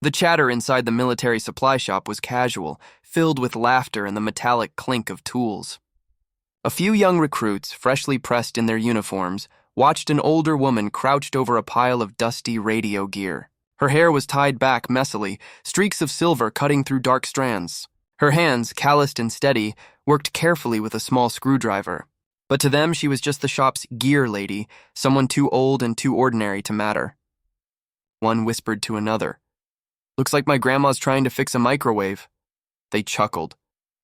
The chatter inside the military supply shop was casual, filled with laughter and the metallic clink of tools. A few young recruits, freshly pressed in their uniforms, watched an older woman crouched over a pile of dusty radio gear. Her hair was tied back messily, streaks of silver cutting through dark strands. Her hands, calloused and steady, worked carefully with a small screwdriver. But to them, she was just the shop's gear lady, someone too old and too ordinary to matter. One whispered to another, "Looks like my grandma's trying to fix a microwave." They chuckled.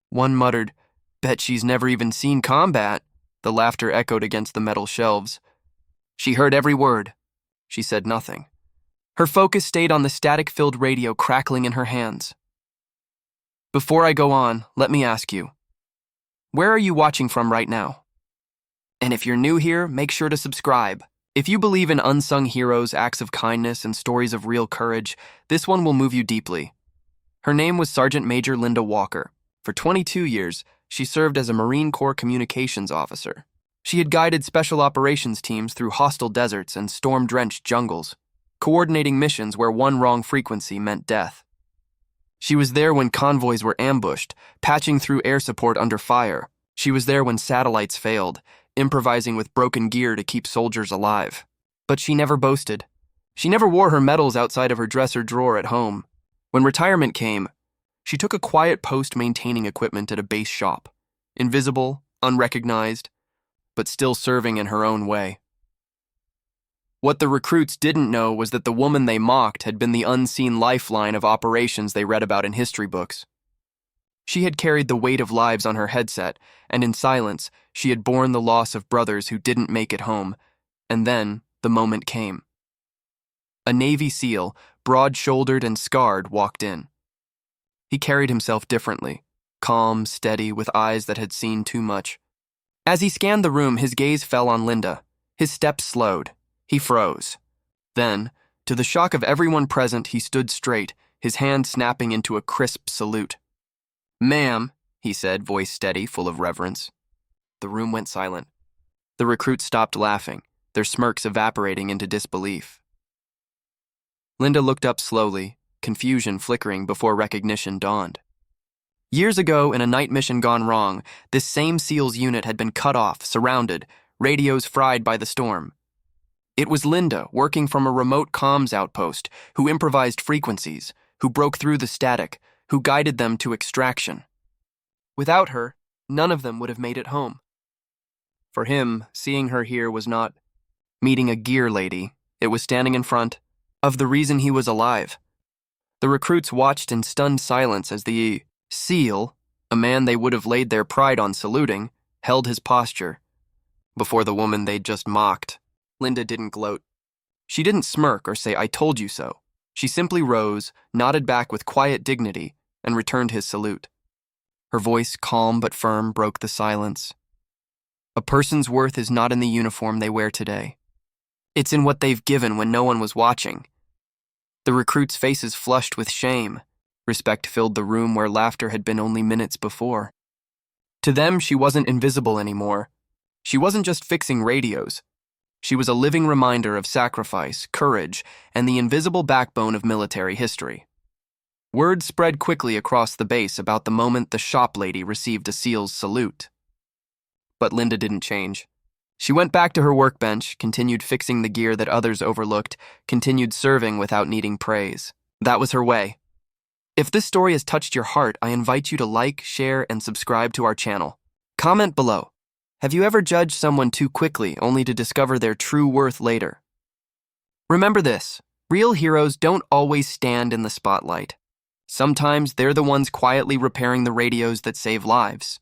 One muttered, "Bet she's never even seen combat." The laughter echoed against the metal shelves. She heard every word. She said nothing. Her focus stayed on the static-filled radio crackling in her hands. Before I go on, let me ask you, where are you watching from right now? And if you're new here, make sure to subscribe. If you believe in unsung heroes, acts of kindness, and stories of real courage, this one will move you deeply. Her name was Sergeant Major Linda Walker. For 22 years, she served as a Marine Corps communications officer. She had guided special operations teams through hostile deserts and storm-drenched jungles, coordinating missions where one wrong frequency meant death. She was there when convoys were ambushed, patching through air support under fire. She was there when satellites failed, improvising with broken gear to keep soldiers alive. But she never boasted. She never wore her medals outside of her dresser drawer at home. When retirement came, she took a quiet post maintaining equipment at a base shop, invisible, unrecognized, but still serving in her own way. What the recruits didn't know was that the woman they mocked had been the unseen lifeline of operations they read about in history books. She had carried the weight of lives on her headset, and in silence, she had borne the loss of brothers who didn't make it home. And then, the moment came. A Navy SEAL, broad-shouldered and scarred, walked in. He carried himself differently, calm, steady, with eyes that had seen too much. As he scanned the room, his gaze fell on Linda. His steps slowed. He froze. Then, to the shock of everyone present, he stood straight, his hand snapping into a crisp salute. "Ma'am," he said, voice steady, full of reverence. The room went silent. The recruits stopped laughing, their smirks evaporating into disbelief. Linda looked up slowly, confusion flickering before recognition dawned. Years ago, in a night mission gone wrong, this same SEALs unit had been cut off, surrounded, radios fried by the storm. It was Linda, working from a remote comms outpost, who improvised frequencies, who broke through the static, who guided them to extraction. Without her, none of them would have made it home. For him, seeing her here was not meeting a gear lady. It was standing in front of the reason he was alive. The recruits watched in stunned silence as the SEAL, a man they would have laid their pride on saluting, held his posture. Before the woman they'd just mocked, Linda didn't gloat. She didn't smirk or say, "I told you so." She simply rose, nodded back with quiet dignity, and returned his salute. Her voice, calm but firm, broke the silence. A person's worth is not in the uniform they wear today. It's in what they've given when no one was watching. The recruits' faces flushed with shame. Respect filled the room where laughter had been only minutes before. To them, she wasn't invisible anymore. She wasn't just fixing radios. She was a living reminder of sacrifice, courage, and the invisible backbone of military history. Word spread quickly across the base about the moment the shop lady received a SEAL's salute. But Linda didn't change. She went back to her workbench, continued fixing the gear that others overlooked, continued serving without needing praise. That was her way. If this story has touched your heart, I invite you to like, share, and subscribe to our channel. Comment below. Have you ever judged someone too quickly only to discover their true worth later? Remember this, real heroes don't always stand in the spotlight. Sometimes they're the ones quietly repairing the radios that save lives.